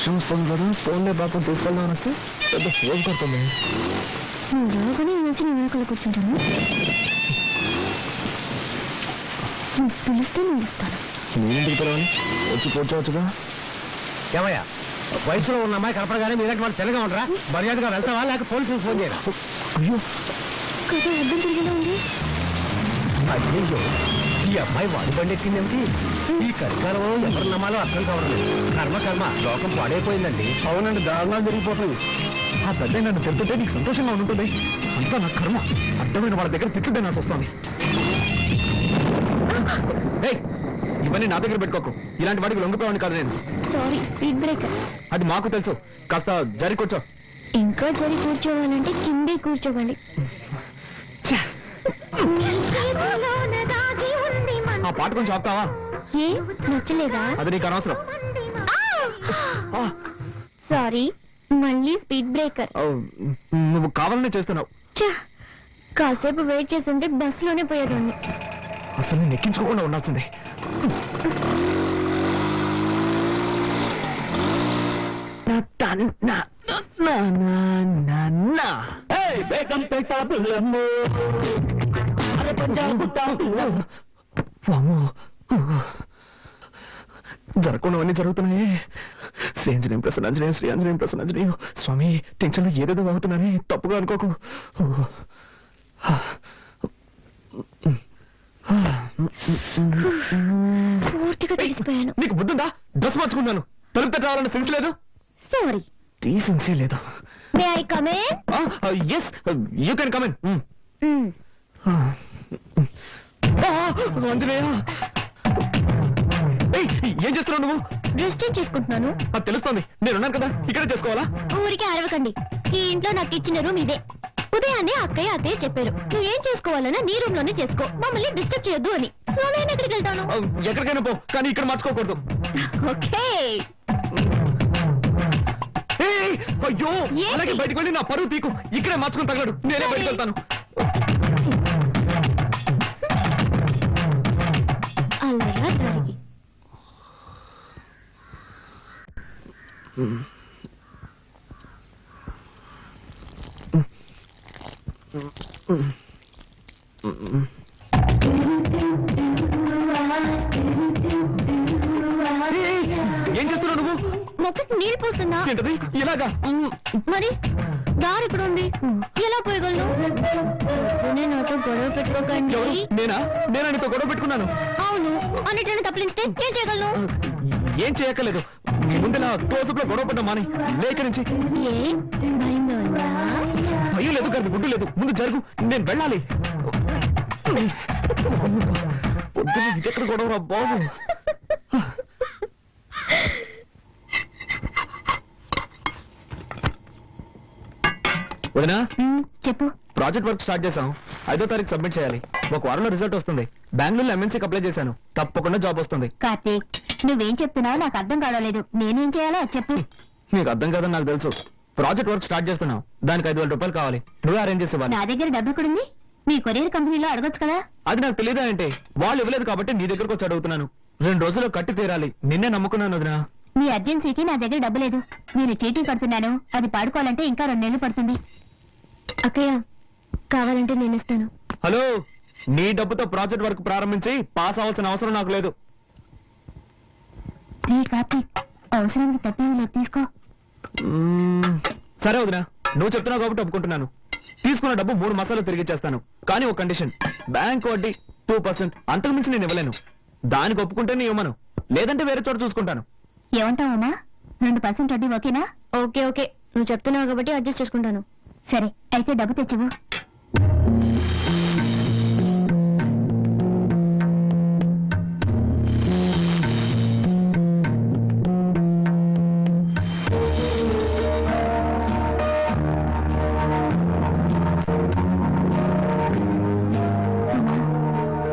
వర్షం వస్తుంది కదా, ఫోన్లే పాపం తీసుకెళ్దామని వస్తే పెద్ద ఫోన్ కొడుతుంది. రాగానే వచ్చి నేను వెనకాల కూర్చుంటాను. పిలిస్తే నేను ఇస్తాను. నేనింటికి పిలవని వచ్చి కూర్చోవచ్చుగా. ఏమయ్యా, వయసులో ఉన్న అమ్మాయి కనపడగానే మీరంటే వాళ్ళు తెల్లగా ఉండరా? మర్యాదగా వెళ్తావా లేక పోలీసులకు ఫోన్ చేయరా? అయ్యో కదా అర్థం తిరిగేలా ఉంది. అయ్యో, ఈ అమ్మాయి వాడి బండి ఎక్కిందేమిటి? ఈ కలికాలంలో ఎవరు నమ్మాలో అర్థం కావడం. కర్మ లోకం పాడైపోయిందండి. అవునండి, దారుణాలు జరిగిపోతుంది. ఆ పెద్ద నన్ను తిరుగుతుంటే నీకు సంతోషంగా ఉంటుంది. అంతా నా కర్మ. అడ్డమైన వాళ్ళ దగ్గర తిట్టుంటే నాకు వస్తుంది. ఇవన్నీ నా దగ్గర పెట్టుకోకు. ఇలాంటి వాటికి లొంగిపోవాలని కాదు నేను. Sorry, speed breaker. అది మాకు తెలుసు. కాస్త జరి కూర్చో. ఇంకా జరి కూర్చోవాలంటే కిందే కూర్చోవాలి. ఆ పాట కొంచెం ఆపుతావా? ఏ నచ్చలేదా? అది నీకు అనవసరం. సారీ, మళ్ళీ స్పీడ్ బ్రేకర్. నువ్వు కావాలనే చేస్తున్నావు. కాసేపు వెయిట్ చేస్తుంటే బస్సులోనే పోయేదాన్ని. అసలు నేను ఎక్కించుకోకుండా ఉండాల్సిందే. జరగకుండావన్నీ జరుగుతున్నాయి. శ్రీ ఆంజనేయం ప్రసన్నాంజనేయం, శ్రీ ఆంజనేయం ప్రసన్నాంజనేయం. స్వామి, టెన్షన్లో ఏదేదో అవుతున్నానే, తప్పుగా అనుకోకు. పూర్తిగా తెలిసిపోయాను. నీకు బుద్ధుందా? డ్రెస్ మార్చుకున్నాను. తలుపు రావాలన్న సెన్స్ లేదు. సారీ, డీసెన్సీ లేదు. May I come in? yes, you can come in. Anjaneya, ఏం చేస్తున్నావు నువ్వు? డ్రెస్ చేంజ్ చేసుకుంటున్నాను. అది తెలుస్తోంది. నేనున్నాను కదా, ఇక్కడే చేసుకోవాలా? ఊరికే అరవకండి. ఈ ఇంట్లో నాకు ఇచ్చిన రూమ్ ఇదే. ఉదయాన్నే అక్కయ్య అత్తయ్య చెప్పారు, నువ్వు ఏం చేసుకోవాలన్నా నీ రూమ్ లోనే చేసుకో, మమ్మల్ని డిస్టర్బ్ చేయొద్దు అని. సో నేను ఎక్కడికి వెళ్తాను? ఎక్కడికైనా పో, కానీ ఇక్కడ మార్చుకోకూడదు. ఓకే. అయ్యో, అలాగే బయటకు వెళ్ళి నా పరువు తీకు. ఇక్కడే మార్చుకుని తగలడు. నేనే బయటకు వెళ్తాను. అలా జరిగి ఏం చేస్తున్నావు నువ్వు? మొక్కకి నీళ్ళు పోస్తున్నా. ఏంటది? ఇలాగా? మరి దారి ఇక్కడ ఉంది, ఎలా పోయగలను? నాతో గొడవ పెట్టుకోకండి. నేనా నీతో గొడవ పెట్టుకున్నాను? అవును, అన్నిటిని తప్పించితే ఏం చేయగలను? ఏం చేయక్కర్లేదు. ముందులా తోసుకులో గొడవ పడ్డా మాని. లేక నుంచి ఏ భయంగా ఉందా? భయం లేదు కానీ గుడ్డు లేదు. ముందు జరుగు, నేను వెళ్ళాలి. పొద్దున్న ఇదెక్కడ గొడవరా బాబు. వదినా, చెప్పు. ప్రాజెక్ట్ వర్క్ స్టార్ట్ చేశాం. 5వ తారీఖు సబ్మిట్ చేయాలి. ఒక వారంలో రిజల్ట్ వస్తుంది. బెంగళూరులో MNCకి అప్లై చేశాను. తప్పకుండా జాబ్ వస్తుంది. కార్తీక్, నువ్వేం చెప్తున్నావు నాకు అర్థం కావలేదు. నేనేం చేయాలో చెప్పు. నీకు అర్థం కాదని నాకు తెలుసు. ప్రాజెక్ట్ వర్క్ స్టార్ట్ చేస్తున్నావు. దానికి 5,000 రూపాయలు కావాలి. నువ్వే అరేంజ్ చేసేవాళ్ళు. నా దగ్గర డబ్బు ఎక్కడుంది? మీ కొరియర్ కంపెనీలో అడగొచ్చు కదా. అది నాకు తెలియదా అంటే? వాళ్ళు ఇవ్వలేదు కాబట్టి నీ దగ్గరకు వచ్చి అడుగుతున్నాను. 2 రోజుల్లో కట్టి తీరాలి. నిన్నే నమ్ముకున్నాను వదినా. మీ అర్జెన్సీకి నా దగ్గర డబ్బు లేదు. నేను చీటీ కడుతున్నాను. అది పాడుకోవాలంటే ఇంకా 2 నెలలు పడుతుంది. అక్కయ్య, కావాలంటే నేను ఇస్తాను. హలో, నీ డబ్బుతో ప్రాజెక్ట్ వర్క్ ప్రారంభించి పాస్ అవ్వాల్సిన అవసరం నాకు లేదు. కార్తీక్, అవసరానికి తప్పేమి తీసుకో. సరే వదినా, నువ్వు చెప్తున్నావు కాబట్టి ఒప్పుకుంటున్నాను. తీసుకున్న డబ్బు 3 మాసాలు తిరిగి ఇచ్చేస్తాను. కానీ ఒక కండిషన్, బ్యాంక్ వడ్డీ 2%. అంతకు మించి నేను ఇవ్వలేను. దానికి ఒప్పుకుంటే నీ ఇవ్వమను, లేదంటే వేరే చోట చూసుకుంటాను. ఏమంటావమ్మా? 2% వడ్డీ ఓకేనా? ఓకే ఓకే, నువ్వు చెప్తున్నావు కాబట్టి అడ్జస్ట్ చేసుకుంటాను. సరే, అయితే డబ్బు తెచ్చివు.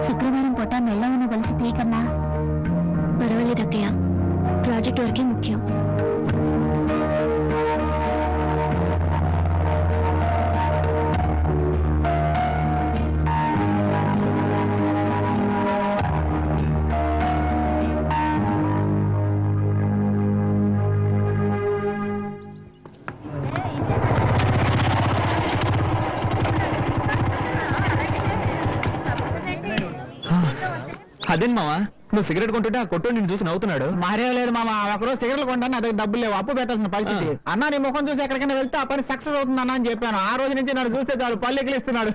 శుక్రవారం పూట మెల్లవను కలిసి తీకన్నా. పర్వాలేదు అక్కయ్య, ప్రాజెక్ట్ వరకే ముఖ్యం. అదేం మావా నువ్వు సిగరెట్ కొంటుంటే ఆ కొట్టు నిన్ను చూసి నవ్వుతున్నాడు. మారేం లేదు మామ, ఒకరోజు సిగరెట్లు కొంటాను, అదే డబ్బులు లేవు, అప్పు పెట్టాల్సిన పరిస్థితి. అన్న నీ ముఖం చూసి ఎక్కడికైనా వెళ్తే ఆ పని సక్సెస్ అవుతుంది అన్న అని చెప్పాను. ఆ రోజు నుంచి నన్ను చూస్తే చాలు పళ్ళు ఎక్కిలిస్తున్నాడు.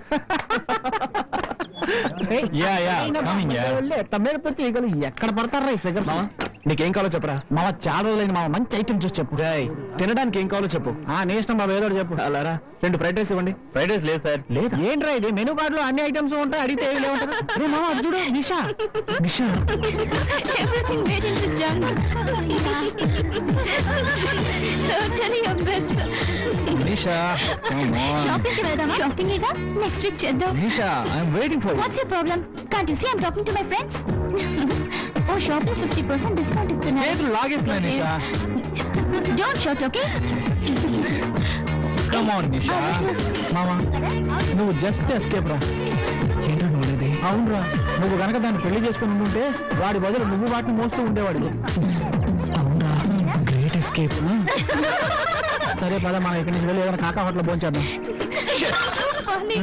తమ్మేడిపోతే ఈగలు ఎక్కడ పడతారా ఈ ఫిగర్? మావా నీకేం కావాలో చెప్పరా. మామ చాలా రోజులైంది మామ, మంచి ఐటమ్ చూసి చెప్పు. తినడానికి ఏం కావాలో చెప్పు. నీ ఇష్టం బాబు, ఏదో ఒకటి చెప్పు. అలారా 2 ఫ్రైడ్ రైస్ ఇవ్వండి. ఫ్రైడ్ రైస్ లేదు సార్. లేదా ఏంట్రా ఇది, మెనూ కార్డులో అన్ని ఐటమ్స్ ఉంటాయి, అడిగితే ఏమి లేవుంటారు. మామ అది చూడు, Nisha. Nisha Everything made into junk. Totally a mess. Nisha shopping కి వెళ్దామా? షాపింగ్ ఇగా నెక్స్ట్ వీక్ చేద్దాం. Nisha I'm waiting for What's your problem? Can't you see I'm talking to my friends? Oh, shopping 50% discount ఇస్తున్నారు. చేతులు లాగేస్తున్నాయి Nisha. Don't shout, okay? Come on Nisha. మామ నువ్వు just escape రా. ఏంటో నువ్వునేది. అవునరా, నువ్వు గనక దాన్ని పెళ్లి చేసుకుని ఉంటే వాడి బదులు నువ్వు వాటిని మోస్తూ ఉండేవాడు. అవునా గ్రేట్ ఎస్కేప్. సరే పద, మనం ఇక్కడి నుంచి వెళ్ళి ఏదైనా కాకా హోటల్ భోంచేద్దాం. Funny.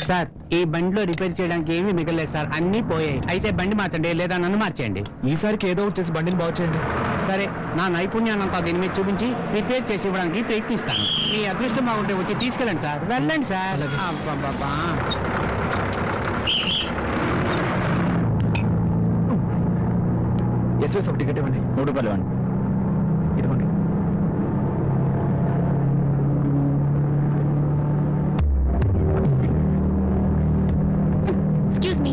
సార్ ఈ బండిలో రిపేర్ చేయడానికి ఏమీ మిగలేదు సార్, అన్ని పోయాయి. అయితే బండి మార్చండి, లేదా నన్ను మార్చేయండి. ఈసారికి ఏదో వచ్చేసి బండిని బాగు చేయండి. సరే, నా నైపుణ్యాన్నంతా దీని మీద చూపించి రిపేర్ చేసి ఇవ్వడానికి ప్రయత్నిస్తాను. మీ అదృష్టం బాగుంటే వచ్చి తీసుకెళ్ళండి సార్. వెళ్ళండి సార్. అబ్బబ్బబ్బా. ఎస్ఎస్ ఒక టికెట్ ఇవ్వండి. 3 రూపాయలు ఇవ్వండి. ఇదిగోండి. Excuse me.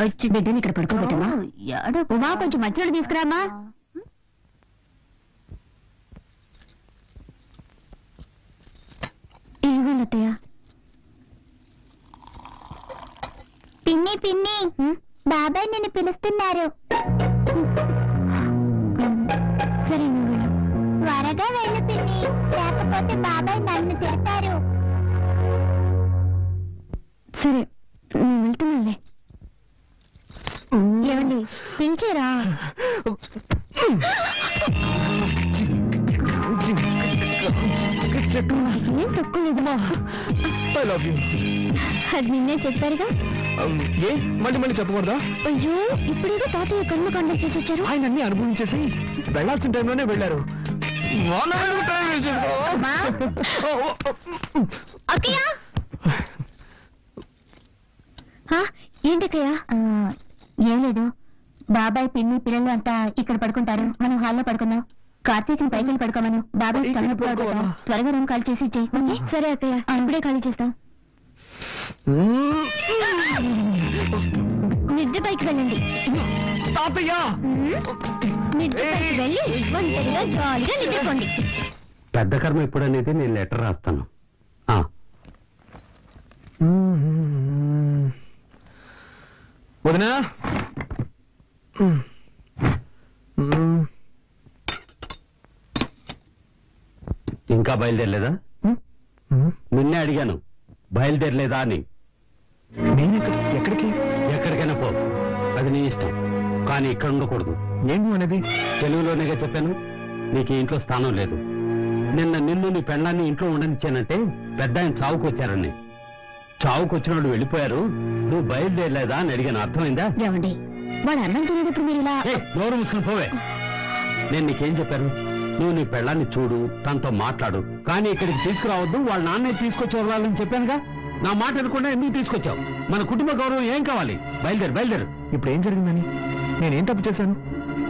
వచ్చి బిడ్డని ఇక్కడ పడుకోబెట్టమ్మా. ఉమా కొంచెం మధ్యలో తీసుకురామా. ఏమన్నయ్య? పిన్ని పిన్ని, బాబాయ్ నిన్ను పిలుస్తున్నారు. సరే నువ్వు వెళ్ళు. త్వరగా వెళ్ళు పిన్ని, లేకపోతే బాబాయ్ నన్ను తిడతారు. సరే నేను వెళ్తున్నానులే. పిలిచారా? ఏం తక్కువ లేదమ్మా. I love you. అది నిన్నే చెప్పారుగా. ఏ మళ్ళీ మళ్ళీ చెప్పకూడదా? అయ్యో, ఇప్పుడేదో తాతయ్య కర్మకాండం చేసి వచ్చారు. ఆయన అన్ని అనుభవించేసి వెళ్లాల్సిన టైంలోనే వెళ్ళారు. అక్కయ్య, ఏంటక్కయ్య? ఏం లేదు, బాబాయ్ పిన్ని పిల్లలు అంతా ఇక్కడ పడుకుంటారు, మనం హాల్లో పడుకుందాం. కార్తీక్ని పైకి పడుకోమను. బాబాయ్ త్వరగా రూమ్ ఖాళీ చేసి ఇచ్చేయి. సరే అక్కయ్య, ఇప్పుడే ఖాళీ చేస్తాం. మిద్దె పైకి వెళ్ళండి. మిద్దె పైకి వెళ్ళి ఒంటరిగా జాలీగా నిద్రపోండి. పెద్ద కర్మ ఎప్పుడనేది నేను లెటర్ రాస్తాను. వదినా, ఇంకా బయలుదేరలేదా? నిన్నే అడిగాను, బయలుదేరలేదా అని. నేను ఎక్కడికి? ఎక్కడికైనా పో, అది నీ ఇష్టం, కానీ ఇక్కడ ఉండకూడదు. ఏంటి అనేది? తెలుగులోనేగా చెప్పాను, నీకు ఈ ఇంట్లో స్థానం లేదు. నిన్ను నీ పెళ్ళాన్ని ఇంట్లో ఉండనిచ్చానంటే పెద్ద ఆయన చావుకు వచ్చారని. చావుకు వచ్చిన వాళ్ళు వెళ్ళిపోయారు, నువ్వు బయలుదేరలేదా అని అడిగాను. అర్థమైందా? ఏమండి, వాడు అన్నం తినేటప్పుడు మీరు ఇలా నోరు మూసుకుని పోవే. నేను నీకేం చెప్పాను? నువ్వు నీ పెళ్ళాన్ని చూడు, తనతో మాట్లాడు, కానీ ఇక్కడికి తీసుకురావద్దు, వాళ్ళ నాన్నే తీసుకొచ్చి వదలాలని చెప్పానుగా. నా మాట అనుకుండా ఎందుకు తీసుకొచ్చావు? మన కుటుంబ గౌరవం ఏం కావాలి? బయలుదేరు. ఇప్పుడు ఏం జరిగిందని? నేనేం తప్పు చేశాను?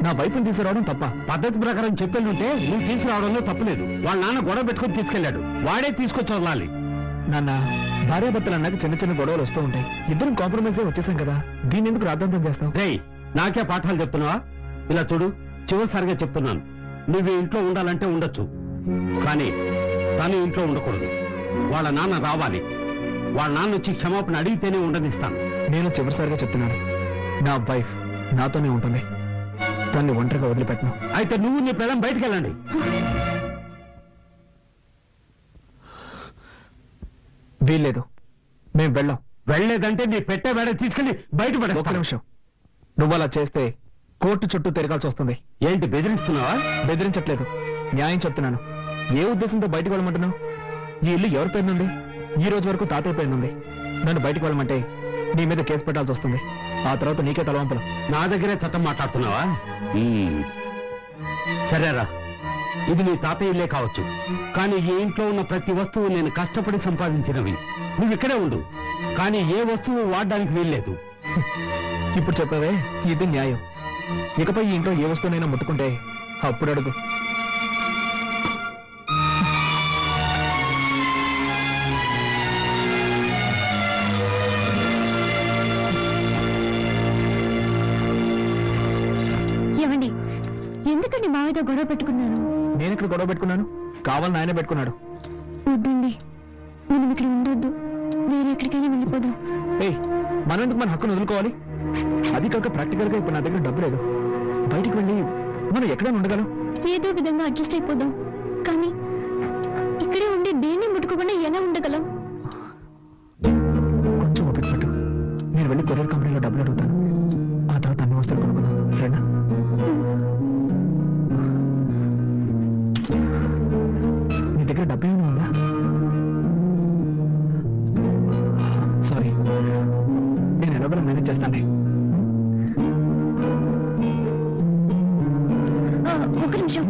నా వైపుని తీసుకురావడం తప్ప? పద్ధతి ప్రకారం చెప్పేళ్ళుంటే నువ్వు తీసుకురావడంలో తప్పులేదు. వాళ్ళ నాన్న గొడవ పెట్టుకుని తీసుకెళ్లాడు, వాడే తీసుకొచ్చి వదలాలి. నాన్న, భార్యాభర్తలు అన్నాక చిన్న చిన్న గొడవలు వస్తూ ఉంటాయి. ఇద్దరం కాంప్రమైజ్ వచ్చేసాం కదా, దీన్ని ఎందుకు రాద్ధాంతం చేస్తాం? రేయ్, నాకే పాఠాలు చెప్తున్నావా? ఇలా చూడు, చివరిసారిగా చెప్తున్నాను, నువ్వు ఇంట్లో ఉండాలంటే ఉండొచ్చు, కానీ తను ఇంట్లో ఉండకూడదు. వాళ్ళ నాన్న రావాలి, వాళ్ళ నాన్న వచ్చి క్షమాపణ అడిగితేనే ఉండనిస్తాను. నేను చివరిసారిగా చెప్తున్నాను, నా వైఫ్ నాతోనే ఉంటుంది, తన్ని ఒంటరిగా వదిలిపెట్టను. అయితే నువ్వు నీ పిల్లం బయటికి వెళ్ళండి. వీల్లేదు, మేం వెళ్ళాం. వెళ్ళలేదంటే నీ పెట్టే వేడ తీసుకెళ్లి బయటపడే. ఒక్క నిమిషం, నువ్వు అలా చేస్తే కోర్టు చుట్టూ తిరగాల్సి వస్తుంది. ఏంటి బెదిరిస్తున్నావా? బెదిరించట్లేదు, న్యాయం చెప్తున్నాను. ఏ ఉద్దేశంతో బయటకు వెళ్ళమంటున్నావు? ఈ ఇల్లు ఎవరి పేరునుంది? ఈ రోజు వరకు తాతయ్య పేరునుంది. నన్ను బయటకు వెళ్ళమంటే నీ మీద కేసు పెట్టాల్సి వస్తుంది. ఆ తర్వాత నీకే తలవంపలు. నా దగ్గరే చట్టం మాట్లాడుతున్నావా? సరేరా, ఇది నీ తాతయ్య ఇల్లే కావచ్చు, కానీ ఈ ఇంట్లో ఉన్న ప్రతి వస్తువు నేను కష్టపడి సంపాదించినవి. నువ్వు ఇక్కడే ఉండు, కానీ ఏ వస్తువు వాడడానికి వీల్లేదు. ఇప్పుడు చెప్పవే, ఇది న్యాయం. ఇకపై ఈ ఇంట్లో ఏ వస్తువునైనా ముట్టుకుంటే అప్పుడు అడుగు. ఏమండి, ఎందుకండి మావితో గొడవ పెట్టుకున్నారు? నేను ఇక్కడ గొడవ పెట్టుకున్నాను, కావాలని ఆయనే పెట్టుకున్నాడు. వద్దండి, మనం ఇక్కడ ఉండొద్దు, వేరే ఎక్కడికైనా వెళ్ళిపోదాం. ఏయ్, మనం ఎందుకు మన హక్కును వదులుకోవాలి? అది కాక ప్రాక్టికల్ గా ఇప్పుడు నా దగ్గర డబ్బు లేదు. బయటికి వెళ్ళి మనం ఎక్కడైనా ఉండగలం. ఏదో విధంగా అడ్జస్ట్ అయిపోదాం, కానీ ఇక్కడే ఉండి దేన్ని ముట్టుకోకుండా ఎలా ఉండగలం? కొంచెం ఓపిక పట్టు, నేను వెళ్ళి కొరియర్ కంపెనీలో డబ్బులు అడుగుతాను. ఆ తర్వాత అన్ని వస్తువులు కొనుక్కుందాం, సరేనా? నీ దగ్గర డబ్బు ఏమైనా ఉందా? సారీ, నేను ఎలాగో మేనేజ్ చేస్తాను. ఒక నిమిషం.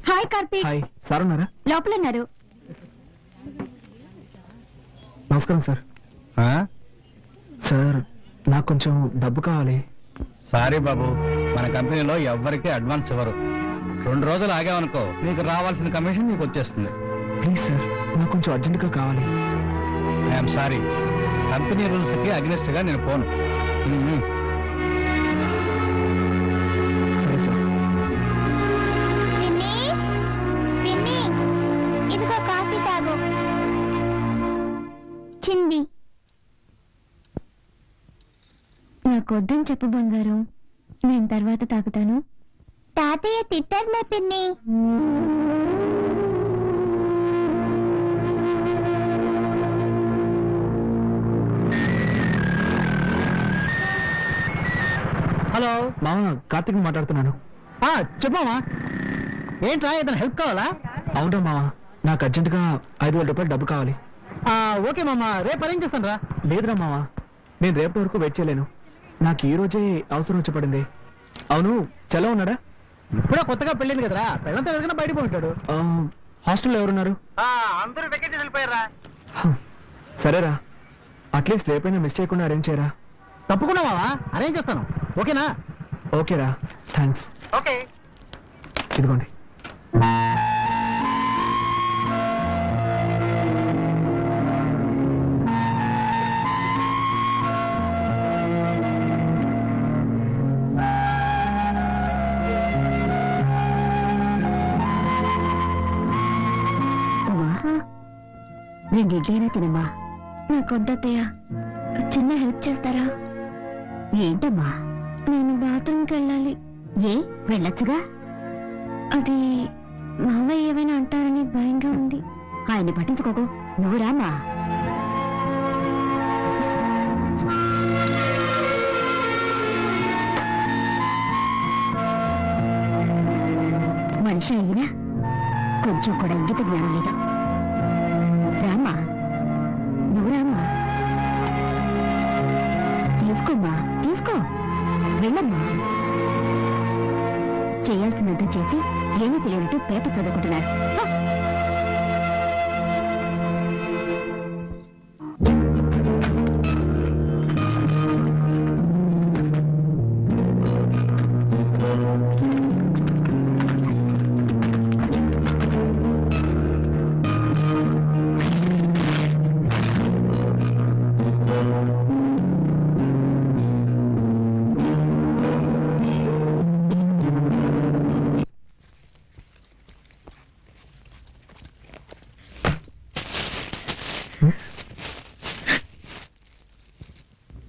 హాయ్ కార్తీక్. హాయ్, సార్ ఉన్నారా? లోపల ఉన్నారు. నమస్కారం సార్. సార్, నాకు కొంచెం డబ్బు కావాలి. సారీ బాబు, మన కంపెనీలో ఎవ్వరికీ అడ్వాన్స్ ఇవ్వరు. 2 రోజులు ఆగామనుకో, నీకు రావాల్సిన కమిషన్ నీకు వచ్చేస్తుంది. ప్లీజ్ సార్, నాకు కొంచెం అర్జెంటుగా కావాలి. ఐఎమ్ సారీ, కంపెనీ రూల్స్ కి అగ్నెస్ట్ గా నేను పోను. నాకు వద్దని చెప్పు బంగారం, నేను తర్వాత తాగుతాను. తాతయ్య తిట్టారులే పిన్ని. హలో మామ, కార్తీక్ మాట్లాడుతున్నాను. చెప్పామా, ఏంట్రా ఏదైనా హెల్ప్ కావాలా? అవునా మామ, నాకు అర్జెంటుగా 5,000 రూపాయలు డబ్బు కావాలి. ఓకే మామ, రేపు అరేంజ్ చేస్తాను రా. లేదురా మామ, నేను రేపటి వరకు వెయిట్ చేయలేను. నాకు ఈ రోజే అవసరం వచ్చి పడింది. అవును, చలో ఉన్నాడా? ఇప్పుడే కొత్తగా పెళ్ళింది కదరా, పెళ్ళంతా ఎవరికైనా బయట పోయింటాడు. హాస్టల్లో ఎవరున్నారు? అందరూ వెకేషన్ వెళ్ళిపోయారా. సరేరా, అట్లీస్ట్ రేపైనా మిస్ చేయకుండా అరేంజ్ చేయరా. తప్పకుండా మావా, అరేంజ్ చేస్తాను. ఓకేనా? ఓకేరా, థ్యాంక్స్. ఓకే. ఇదిగోండి. రెండు ఇడ్లీనా తినమ్మా. నాకు వద్దయ్య, చిన్న హెల్ప్ చేస్తారా? ఏంటమ్మా? నేను బాత్రూమ్కి వెళ్ళాలి. ఏ, వెళ్ళొచ్చుగా. అది మావయ్య ఏమైనా అంటారని భయంగా ఉంది. ఆయన్ని పట్టించుకోకు, నువ్వు రామ్మా. మనిషి అయినా కొంచెం కూడా ఇంగిత జ్ఞానం లేదు. రామ్మా, నువ్వు రామ్మా. తీసుకోమ్మా, తీసుకో, వెళ్ళమ్మా. చేయాల్సినంత చేసి ఏమీ తెలియనట్టు పేపర్ చదువుకుంటున్నారు.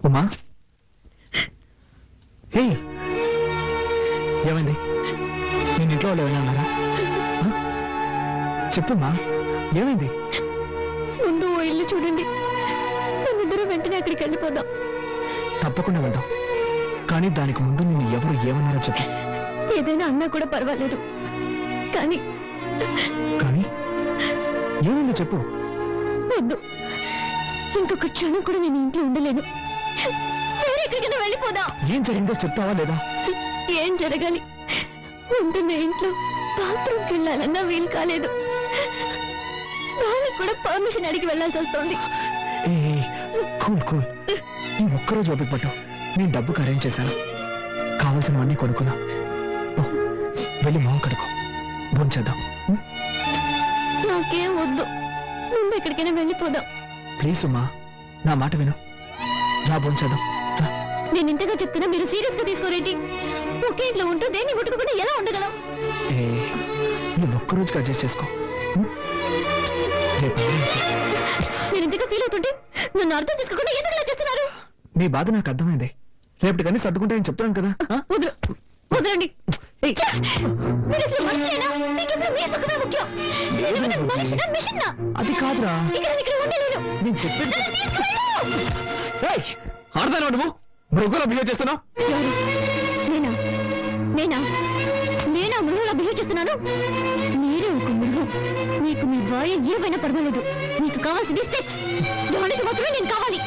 ఉమా, హే, ఏమైంది? నేను ఇంట్లో వాళ్ళు ఏమైనా అన్నారా? చెప్పుమా, ఏమైంది? ముందు ఓ ఇల్లు చూడండి, మనిద్దరం వెంటనే అక్కడికి వెళ్ళిపోదాం. తప్పకుండా వెళ్దాం, కానీ దానికి ముందు నేను ఎవరు ఏమన్నారో చెప్పు. ఏదైనా అన్నా కూడా పర్వాలేదు, కానీ కానీ ఏమైందో చెప్పు. వద్దు, ఇంకొక క్షణం కూడా నేను ఇంట్లో ఉండలేను. వేరే ఎక్కడికైనా వెళ్ళిపోదాం. ఏం జరిగిందో చెప్తావా లేదా? ఏం జరగాలి? ఉంటున్న ఇంట్లో బాత్రూమ్కి వెళ్ళాలన్నా వీలు కాలేదు. వాళ్ళకి కూడా పర్మిషన్ అడిగి వెళ్ళాల్సి వస్తుంది. కూల్ కూల్, ఈ ఒక్కరోజు ఓపిక పట్టు. నేను డబ్బుకి అరేంజ్ చేశాను, కావాల్సినవన్నీ కొనుక్కున్నా. వెళ్ళి మొహం కడుకో, భోంచేద్దాం. నాకేం వద్దు, ముందు ఎక్కడికైనా వెళ్ళిపోదాం. ప్లీజ్ ఉమ్మా, నా మాట విను. రా, భోంచేద్దాం. నేను ఇంతగా చెప్తున్నా, మీరు సీరియస్ గా తీసుకోరేంటి? ఒకే ఇంట్లో ఉంటూ దేన్ని ముట్టుకోకుండా ఎలా ఉండగలం? ఈ ఒక్కరోజుకి అడ్జస్ట్ చేసుకో. రేపు నేను ఇంతగా ఫీల్ అవుతుంటే నన్ను అర్థం చేసుకోకుండా ఎందుకు ఇలా చేస్తున్నారు? నీ బాధ నాకు అర్థమైంది. రేపటి కానీ సర్దుకుంటాయని చెప్తాను కదా. వదలండి. మీరు అసలు మనిషేనా? మీకెప్పుడు మీ సుఖమే ముఖ్యం. నేనేమైనా మనిషినా, మిషన్నా? అది కాదురా, ఇక్కడ ఉండలేను. నేను చెప్పేది ఆడదాను. నువ్వు మృగంలా బిహేవ్ చేస్తున్నావు. నేనా నేనా నేనా మృగంలా బిహేవ్ చేస్తున్నాను? మీరే ఒక మృగం. మీకు మీ భార్య ఏమైనా పర్వాలేదు. మీకు కావాల్సింది సెక్స్. దానికి మాత్రమే నేను కావాలి.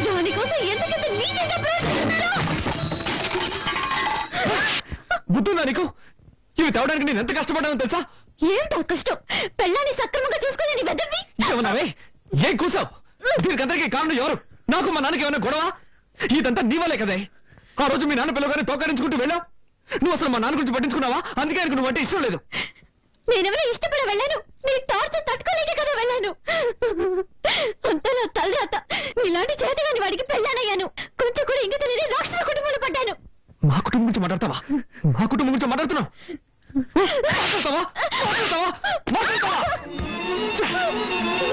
దానికోసం ఎంతకంత నీచంగా ప్రవర్తిస్తున్నారో. బుద్ధుందా నీకు? ఇవి తేవడానికి నేను ఎంత కష్టపడ్డానో తెలుసా? ఏమిటో కష్టం? పెళ్ళాన్ని సక్రమంగా చూసుకోలేని వెదవి. ఏమన్నావే? ఏం కూసావు? దీనికందరికీ కారణం ఎవరు? నాకు మా నాన్నకి ఏమైనా గొడవ? ఇదంతా నీ వల్లే కదే. ఆ రోజు మీ నాన్న పిల్లగానే తోకరించుకుంటూ వెళ్ళావు. నువ్వు అసలు మా నాన్న గురించి పట్టించుకున్నావా? అందుకే ఆయనకు నువ్వు అంటే ఇష్టం లేదు. నేనెవరో ఇష్టపడి వెళ్ళాను. నీ టార్చర్ తట్టుకోలేకే కదా వెళ్ళాను. అంతా నా తలరాత. ఇలాంటి చేతగాని వాడికి పెళ్ళానయ్యాను. కొంచెం కూడా ఇంక తెలియని రాక్షస కుటుంబంలో పడ్డాను. మా కుటుంబం గురించి మాట్లాడతావా? మా కుటుంబం గురించి మాట్లాడుతున్నావు?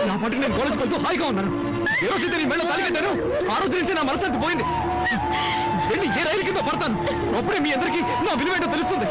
నా పాటికి నేను కాలేజ్కి వెళ్తూ హాయిగా ఉన్నాను. ఏ రోజైతే నీ మెళ్ళ తాలి కట్టాను, ఆ రోజు నుంచి నా మనశ్శాంతి పోయింది. వెళ్ళి ఏ రైలు కింద పడతాను. అప్పుడే మీ అందరికీ నా విలువేంటో తెలుస్తుంది.